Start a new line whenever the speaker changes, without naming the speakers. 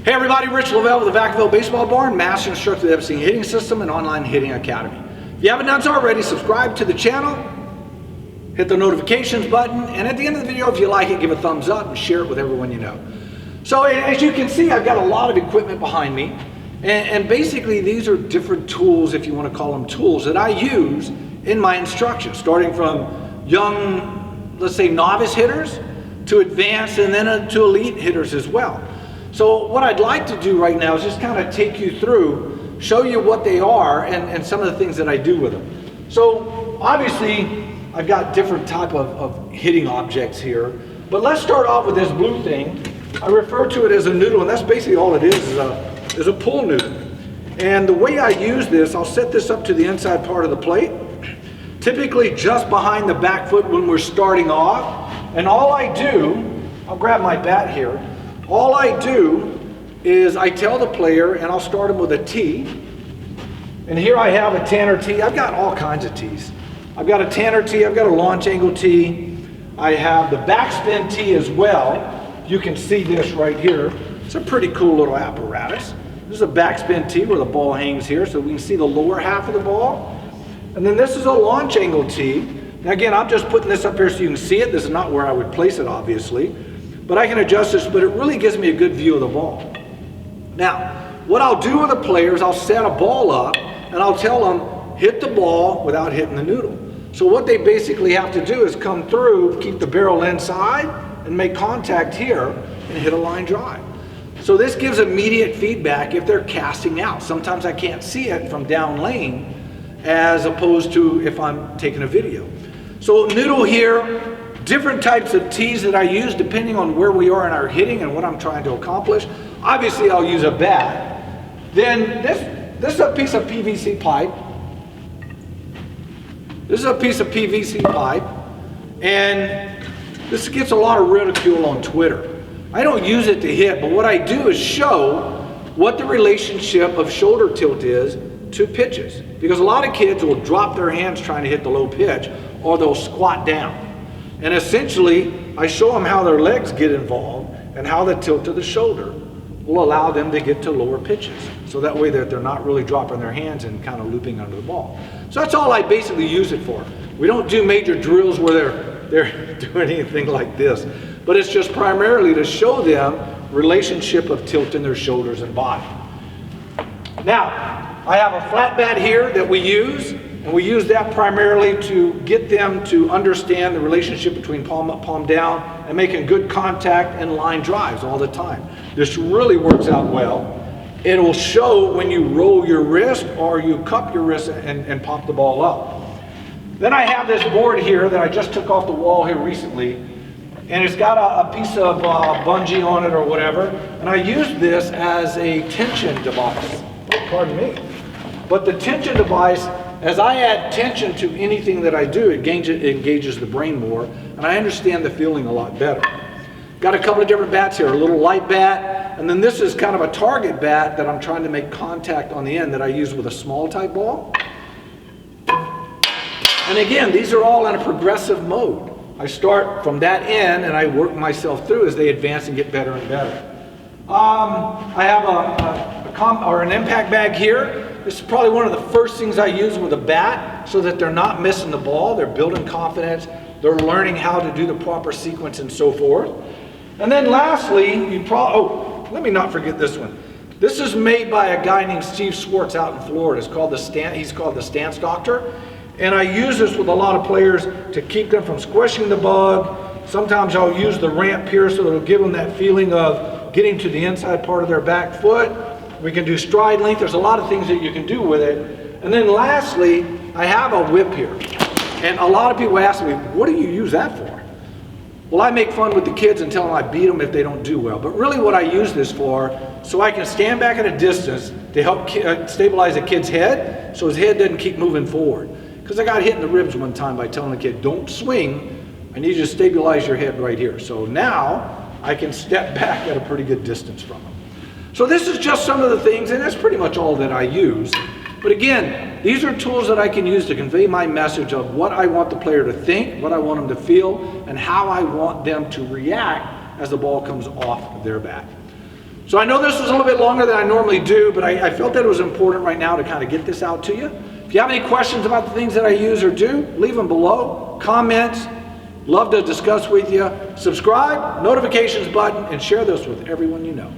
Hey everybody, Rich Lovell with the Vacaville Baseball Barn, Master Instructor of the Epstein Hitting System and Online Hitting Academy. If you haven't done so already, subscribe to the channel, hit the notifications button, and at the end of the video, if you like it, give a thumbs up and share it with everyone you know. So as you can see, I've got a lot of equipment behind me, and basically these are different tools, if you want to call them tools, that I use in my instruction, starting from young, let's say novice hitters, to advanced, and then to elite hitters as well. So what I'd like to do right now is just kind of take you through, show you what they are and some of the things that I do with them. So obviously I've got different type of hitting objects here, but let's start off with this blue thing. I refer to it as a noodle, and that's basically all it is a pull noodle. And the way I use this, I'll set this up to the inside part of the plate, typically just behind the back foot when we're starting off. And all I do, I'll grab my bat here, all I do is I tell the player, and I'll start them with a tee. And here I have a Tanner tee. I've got all kinds of tees. I've got a Tanner tee, I've got a launch angle tee. I have the backspin tee as well. You can see this right here. It's a pretty cool little apparatus. This is a backspin tee where the ball hangs here so we can see the lower half of the ball. And then this is a launch angle tee. Now again, I'm just putting this up here so you can see it. This is not where I would place it, obviously. But I can adjust this, but it really gives me a good view of the ball. Now, what I'll do with the players, I'll set a ball up, and I'll tell them, hit the ball without hitting the noodle. So what they basically have to do is come through, keep the barrel inside, and make contact here, and hit a line drive. So this gives immediate feedback if they're casting out. Sometimes I can't see it from down lane, as opposed to if I'm taking a video. So noodle here, different types of tees that I use depending on where we are in our hitting and what I'm trying to accomplish. Obviously I'll use a bat. Then this is a piece of PVC pipe. This is a piece of PVC pipe, and this gets a lot of ridicule on Twitter. I don't use it to hit, but what I do is show what the relationship of shoulder tilt is to pitches. Because a lot of kids will drop their hands trying to hit the low pitch, or they'll squat down. And essentially, I show them how their legs get involved and how the tilt of the shoulder will allow them to get to lower pitches. So that way they're not really dropping their hands and kind of looping under the ball. So that's all I basically use it for. We don't do major drills where they're doing anything like this. But it's just primarily to show them relationship of tilt in their shoulders and body. Now, I have a flat bat here that we use. And we use that primarily to get them to understand the relationship between palm up, palm down, and making good contact and line drives all the time. This really works out well. It will show when you roll your wrist or you cup your wrist and pop the ball up. Then I have this board here that I just took off the wall here recently, and it's got a piece of bungee on it or whatever, and I use this as a tension device. Oh, pardon me. But the tension device, as I add tension to anything that I do, it engages the brain more, and I understand the feeling a lot better. Got a couple of different bats here, a little light bat, and then this is kind of a target bat that I'm trying to make contact on the end that I use with a small type ball. And again, these are all in a progressive mode. I start from that end and I work myself through as they advance and get better and better. I have an impact bag here. This is probably one of the first things I use with a bat so that they're not missing the ball. They're building confidence. They're learning how to do the proper sequence and so forth. And then lastly, let me not forget this one. This is made by a guy named Steve Swartz out in Florida. He's called the Stance Doctor. And I use this with a lot of players to keep them from squishing the bug. Sometimes I'll use the ramp here so it'll give them that feeling of getting to the inside part of their back foot. We can do stride length. There's a lot of things that you can do with it. And then lastly, I have a whip here. And a lot of people ask me, what do you use that for? Well, I make fun with the kids and tell them I beat them if they don't do well. But really what I use this for, so I can stand back at a distance to help stabilize a kid's head so his head doesn't keep moving forward. Because I got hit in the ribs one time by telling the kid, don't swing, I need you to stabilize your head right here. So now I can step back at a pretty good distance from him. So this is just some of the things, and that's pretty much all that I use. But again, these are tools that I can use to convey my message of what I want the player to think, what I want them to feel, and how I want them to react as the ball comes off their bat. So I know this was a little bit longer than I normally do, but I felt that it was important right now to kind of get this out to you. If you have any questions about the things that I use or do, leave them below. Comments, love to discuss with you. Subscribe, notifications button, and share this with everyone you know.